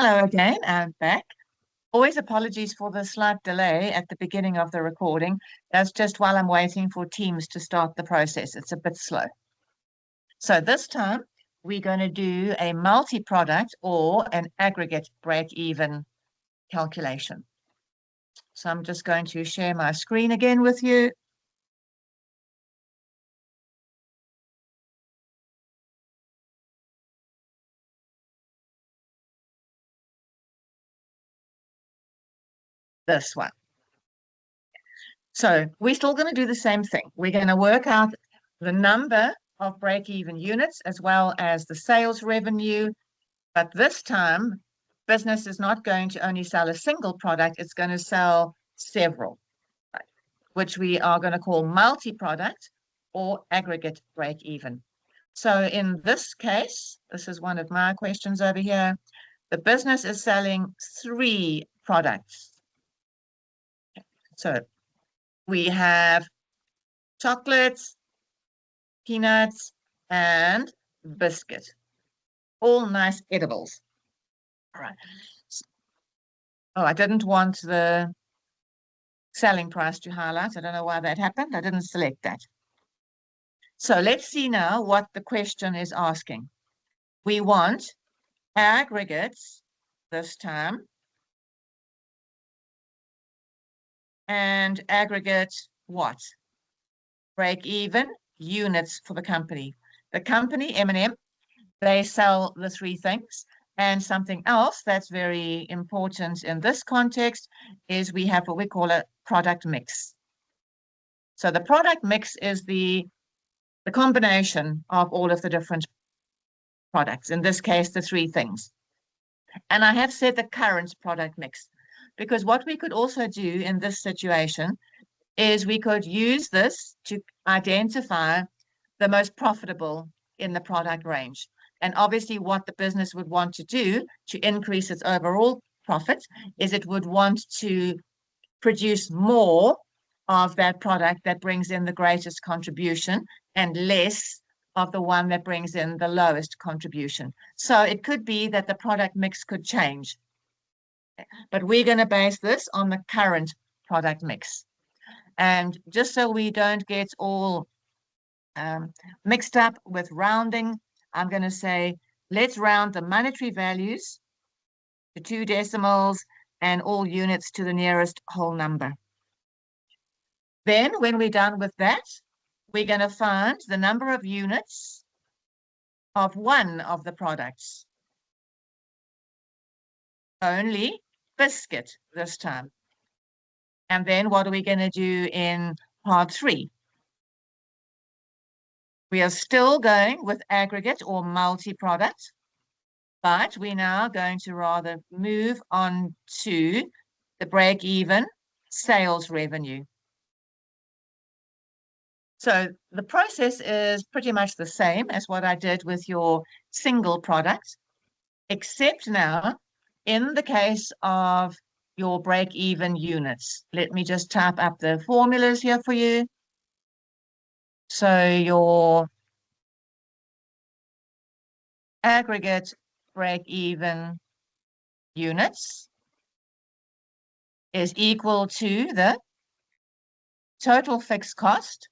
Hello again, I'm back. Always apologies for the slight delay at the beginning of the recording. That's just while I'm waiting for Teams to start the process. It's a bit slow. So this time we're going to do a multi-product or an aggregate break-even calculation. So I'm just going to share my screen again with you. This one. So we're still going to do the same thing. We're going to work out the number of break-even units as well as the sales revenue. But this time, business is not going to only sell a single product, it's going to sell several, right, which we are going to call multi-product or aggregate break-even. So in this case, this is one of my questions over here. The business is selling 3 products. So we have chocolates, peanuts, and biscuit. All nice edibles. All right. Oh, I didn't want the selling price to highlight. I don't know why that happened. I didn't select that. So let's see now what the question is asking. We want aggregates this time and aggregate what? Break even units for the company. The company, M&M, they sell the 3 things. And something else that's very important in this context is we have what we call a product mix. So the product mix is the combination of all of the different products, in this case, the 3 things. And I have said the current product mix, because what we could also do in this situation is we could use this to identify the most profitable in the product range. And obviously what the business would want to do to increase its overall profit is it would want to produce more of that product that brings in the greatest contribution and less of the one that brings in the lowest contribution. So it could be that the product mix could change. But we're going to base this on the current product mix. And just so we don't get all mixed up with rounding, I'm going to say, let's round the monetary values to 2 decimals and all units to the nearest whole number. Then when we're done with that, we're going to find the number of units of one of the products. Only biscuit this time. And then what are we going to do in part 3? We are still going with aggregate or multi-product, but we're now going to rather move on to the break-even sales revenue. So the process is pretty much the same as what I did with your single product, except now in the case of your break-even units. Let me just type up the formulas here for you. So your aggregate break-even units is equal to the total fixed cost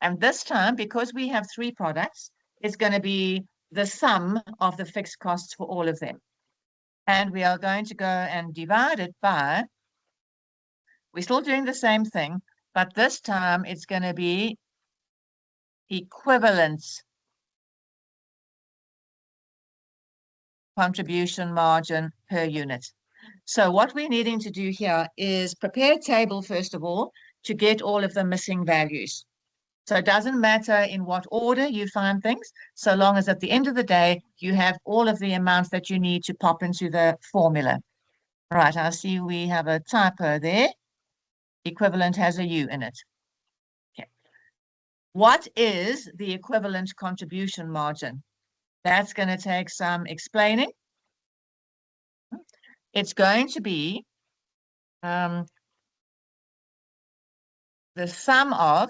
and this time, because we have 3 products, it's going to be the sum of the fixed costs for all of them. And we are going to go and divide it by, we're still doing the same thing, but this time it's going to be equivalent contribution margin per unit. So what we're needing to do here is prepare a table, first of all, to get all of the missing values. So it doesn't matter in what order you find things, so long as at the end of the day, you have all of the amounts that you need to pop into the formula. All right, I see we have a typo there. Equivalent has a U in it. Okay. What is the equivalent contribution margin? That's going to take some explaining. It's going to be the sum of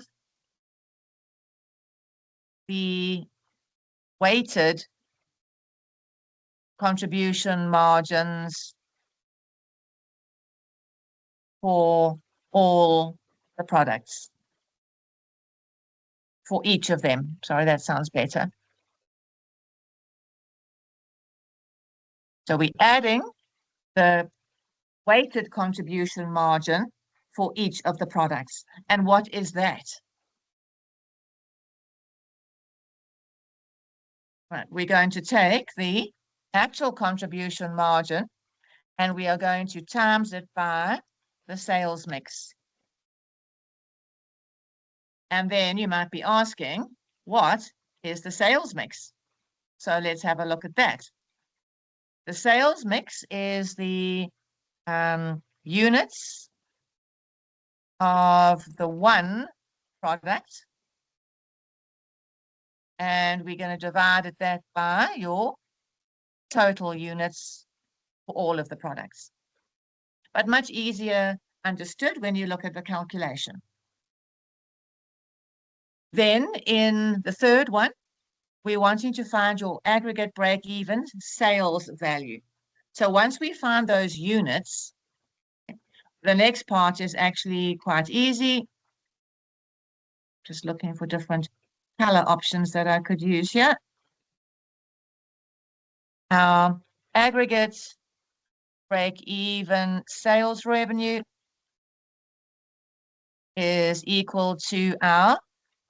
the weighted contribution margins for all the products, for each of them. Sorry, that sounds better. So we're adding the weighted contribution margin for each of the products. And what is that? Right, we're going to take the actual contribution margin and we are going to times it by the sales mix. And then you might be asking, what is the sales mix? So let's have a look at that. The sales mix is the units of the one product, and we're going to divide that by your total units for all of the products. But much easier understood when you look at the calculation. Then in the third one, we're wanting to find your aggregate break-even sales value. So once we find those units, the next part is actually quite easy. Just looking for different color options that I could use here. Our aggregate break-even sales revenue is equal to our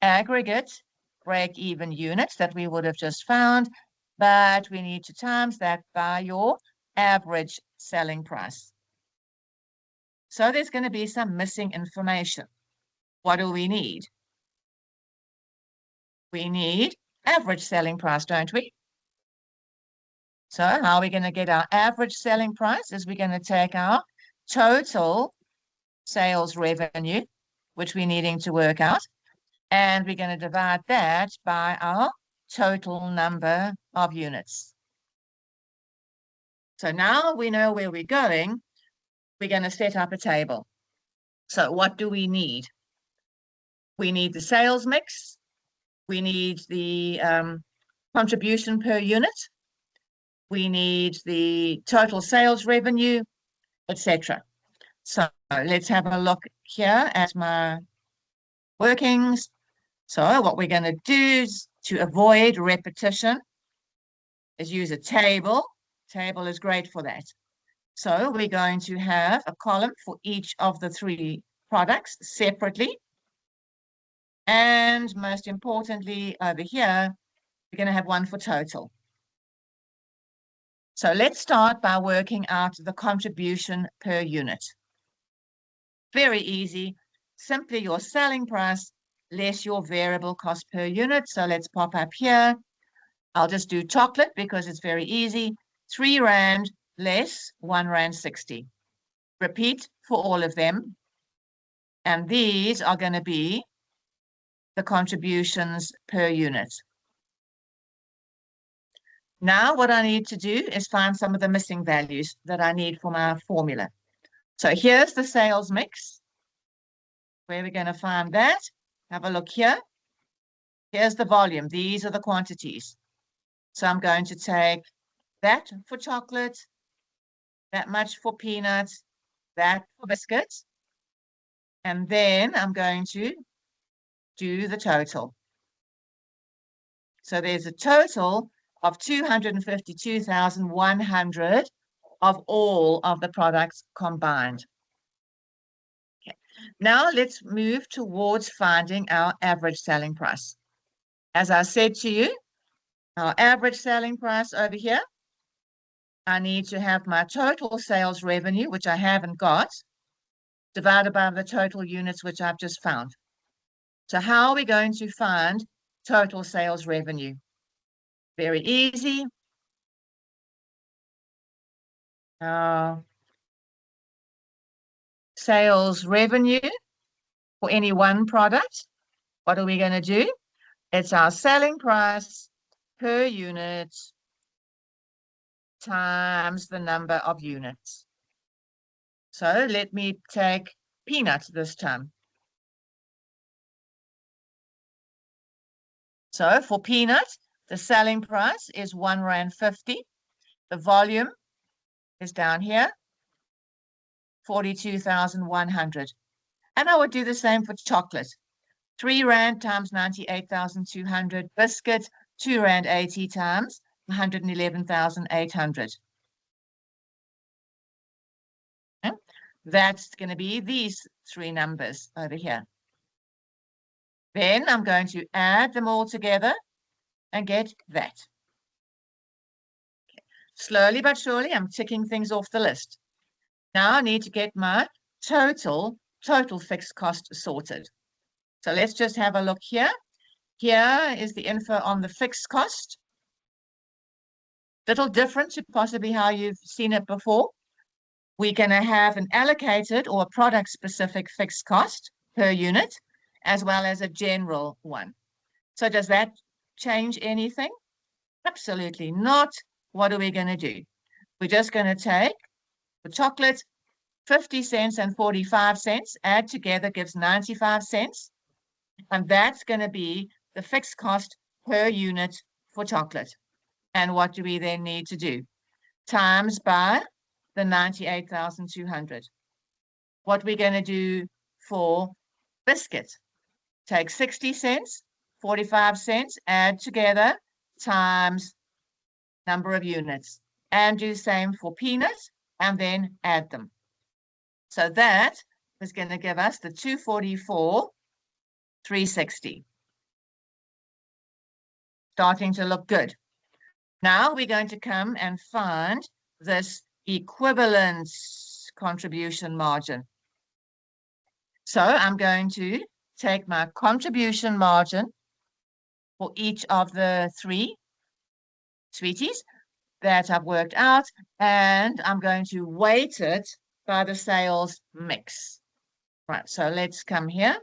aggregate break-even units that we would have just found, but we need to times that by your average selling price. So there's going to be some missing information. What do we need? We need average selling price, don't we? So how are we going to get our average selling price? Is we're going to take our total sales revenue, which we're needing to work out, and we're going to divide that by our total number of units. So now we know where we're going. We're going to set up a table. So what do we need? We need the sales mix. We need the contribution per unit. We need the total sales revenue, etc. So let's have a look here at my workings. So what we're going to do is, to avoid repetition, is use a table. Table is great for that. So we're going to have a column for each of the three products separately. And most importantly, over here, we're going to have one for total. So let's start by working out the contribution per unit. Very easy. Simply your selling price less your variable cost per unit. So let's pop up here. I'll just do chocolate because it's very easy. 3 Rand less 1 Rand 60. Repeat for all of them. And these are going to be the contributions per unit. Now what I need to do is find some of the missing values that I need for my formula. So here's the sales mix. Where we're going to find that? Have a look here. Here's the volume. These are the quantities. So I'm going to take that for chocolate, that much for peanuts, that for biscuits, and then I'm going to do the total. So there's a total of 252,100 of all of the products combined. Okay. Now let's move towards finding our average selling price. As I said to you, our average selling price over here, I need to have my total sales revenue, which I haven't got, divided by the total units, which I've just found. So how are we going to find total sales revenue? Very easy. Sales revenue for any one product. What are we going to do? It's our selling price per unit times the number of units. So let me take peanuts this time. So for peanut, the selling price is R1.50. The volume is down here, 42,100. And I would do the same for chocolate. R3 times 98,200. Biscuit, R2.80 times 111,800. Okay? That's going to be these three numbers over here. Then I'm going to add them all together and get that. Okay. Slowly but surely, I'm ticking things off the list. Now I need to get my total fixed cost sorted. So let's just have a look here. Here is the info on the fixed cost. Little different to possibly how you've seen it before. We're going to have an allocated or product-specific fixed cost per unit, as well as a general one. So does that change anything? Absolutely not. What are we going to do? We're just going to take the chocolate, 50 cents and 45 cents, add together gives 95 cents. And that's going to be the fixed cost per unit for chocolate. And what do we then need to do? Times by the 98,200. What we're going to do for biscuit? Take 60 cents, 45 cents, add together, times number of units. And do the same for peanuts, and then add them. So that is going to give us the 244,360. Starting to look good. Now we're going to come and find this equivalence contribution margin. So I'm going to take my contribution margin for each of the three sweeties that I've worked out, and I'm going to weight it by the sales mix. Right, so let's come here.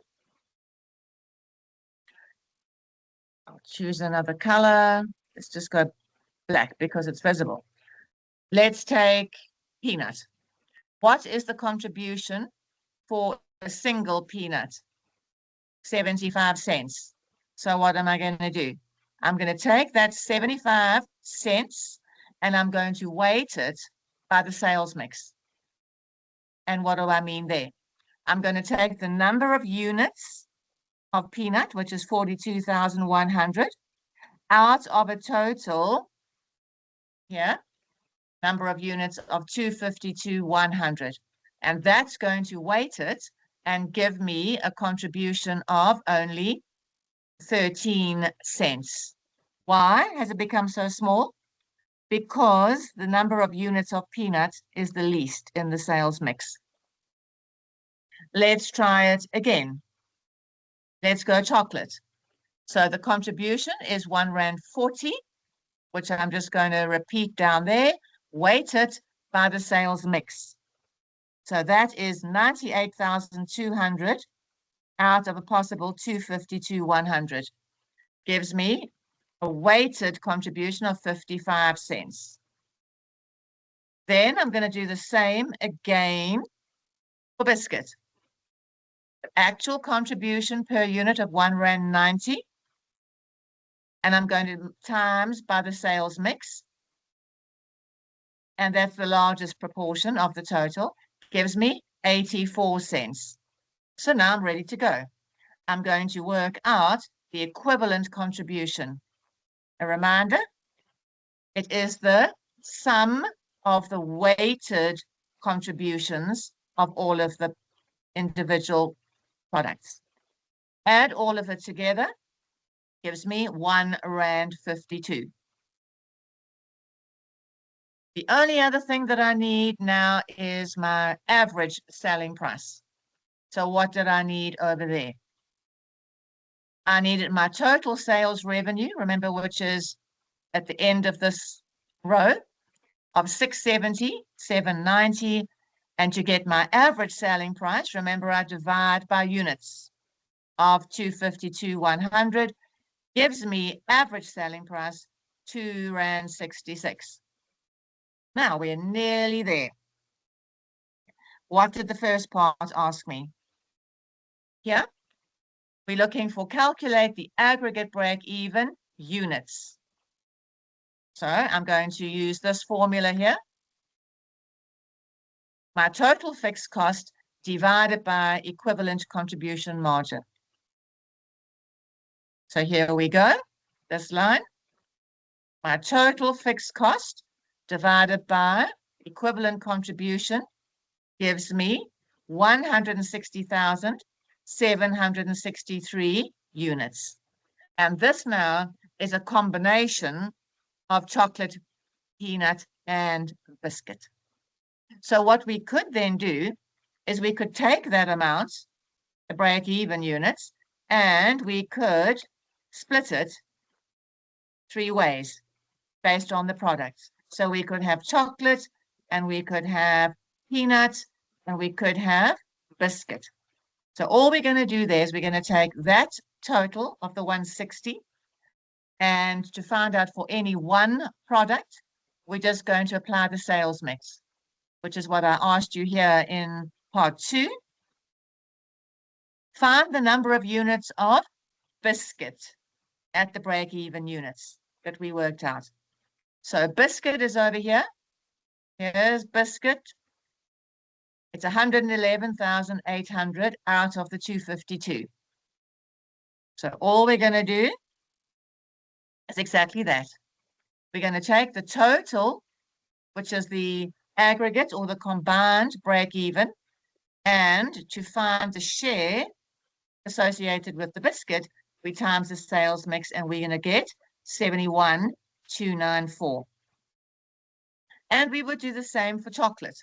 I'll choose another color. Let's just go black because it's visible. Let's take peanut. What is the contribution for a single peanut? 75 cents. So what am I going to do? I'm going to take that 75 cents and I'm going to weight it by the sales mix. And what do I mean there? I'm going to take the number of units of peanut, which is 42,100, out of a total, here, number of units of 252,100. And that's going to weight it and give me a contribution of only 13 cents. Why has it become so small? Because the number of units of peanuts is the least in the sales mix. Let's try it again. Let's go chocolate. So the contribution is R1.40, which I'm just going to repeat down there, weighted by the sales mix. So that is 98,200 out of a possible 252,100. Gives me a weighted contribution of 55 cents. Then I'm going to do the same again for biscuit. Actual contribution per unit of R1.90. And I'm going to times by the sales mix. And that's the largest proportion of the total. Gives me 84 cents. So now I'm ready to go. I'm going to work out the equivalent contribution. A reminder, it is the sum of the weighted contributions of all of the individual products. Add all of it together, gives me R1.52. The only other thing that I need now is my average selling price. So what did I need over there? I needed my total sales revenue, remember, which is at the end of this row, of 670, 790, and to get my average selling price, remember I divide by units of 252,100, gives me average selling price R2.66. Now we're nearly there. What did the first part ask me? Here, We're looking for calculate the aggregate break-even units. So I'm going to use this formula here. My total fixed cost divided by equivalent contribution margin. So here we go, this line. My total fixed cost divided by equivalent contribution gives me 160,763 units. And this now is a combination of chocolate, peanut, and biscuit. So what we could then do is we could take that amount, the break-even units, and we could split it 3 ways based on the products. So we could have chocolate, and we could have peanuts, and we could have biscuit. So all we're going to do there is we're going to take that total of the 160, and to find out for any one product, we're just going to apply the sales mix, which is what I asked you here in part 2. Find the number of units of biscuit at the break-even units that we worked out. So biscuit is over here. Here's biscuit. It's 111,800 out of the 252. So all we're going to do is exactly that. We're going to take the total, which is the aggregate or the combined break-even, and to find the share associated with the biscuit, we times the sales mix, and we're going to get 71,294. And we would do the same for chocolate.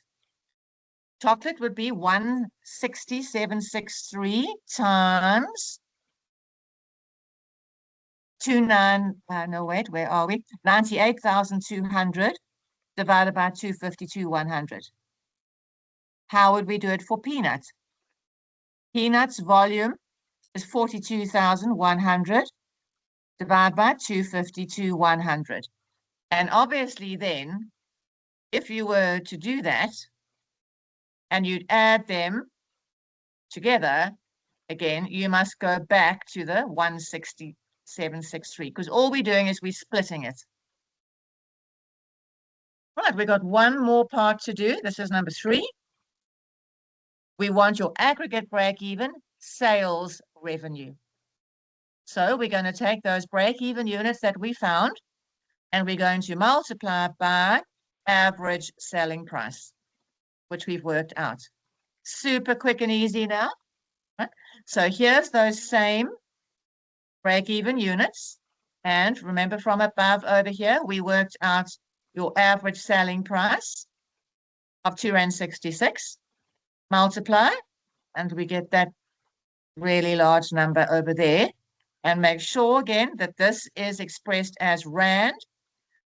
Chocolate would be 160,763 times 98,200 divided by 252,100. How would we do it for peanuts? Peanuts volume is 42,100 divided by 252,100. And obviously then, if you were to do that, and you'd add them together, again, you must go back to the 160,763, because all we're doing is we're splitting it. Right, we've got one more part to do. This is number 3. We want your aggregate break-even sales revenue. So we're going to take those break-even units that we found, and we're going to multiply by average selling price, which we've worked out. Super quick and easy now. Right? So here's those same break-even units. And remember from above over here, we worked out your average selling price of R2.66. Multiply, and we get that really large number over there. And make sure again that this is expressed as rand,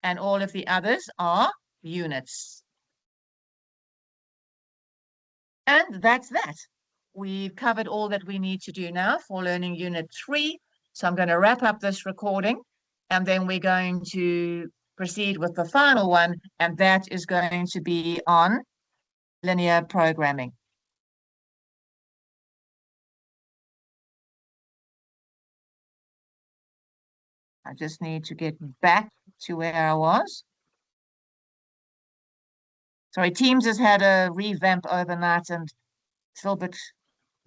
and all of the others are units. And that's that. We've covered all that we need to do now for learning unit 3. So I'm going to wrap up this recording, and then we're going to proceed with the final one, and that is going to be on linear programming. I just need to get back to where I was. Sorry, Teams has had a revamp overnight, and it's a little bit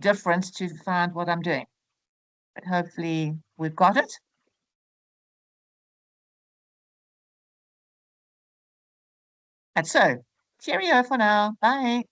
different to find what I'm doing. But hopefully we've got it. And so, cheerio for now. Bye.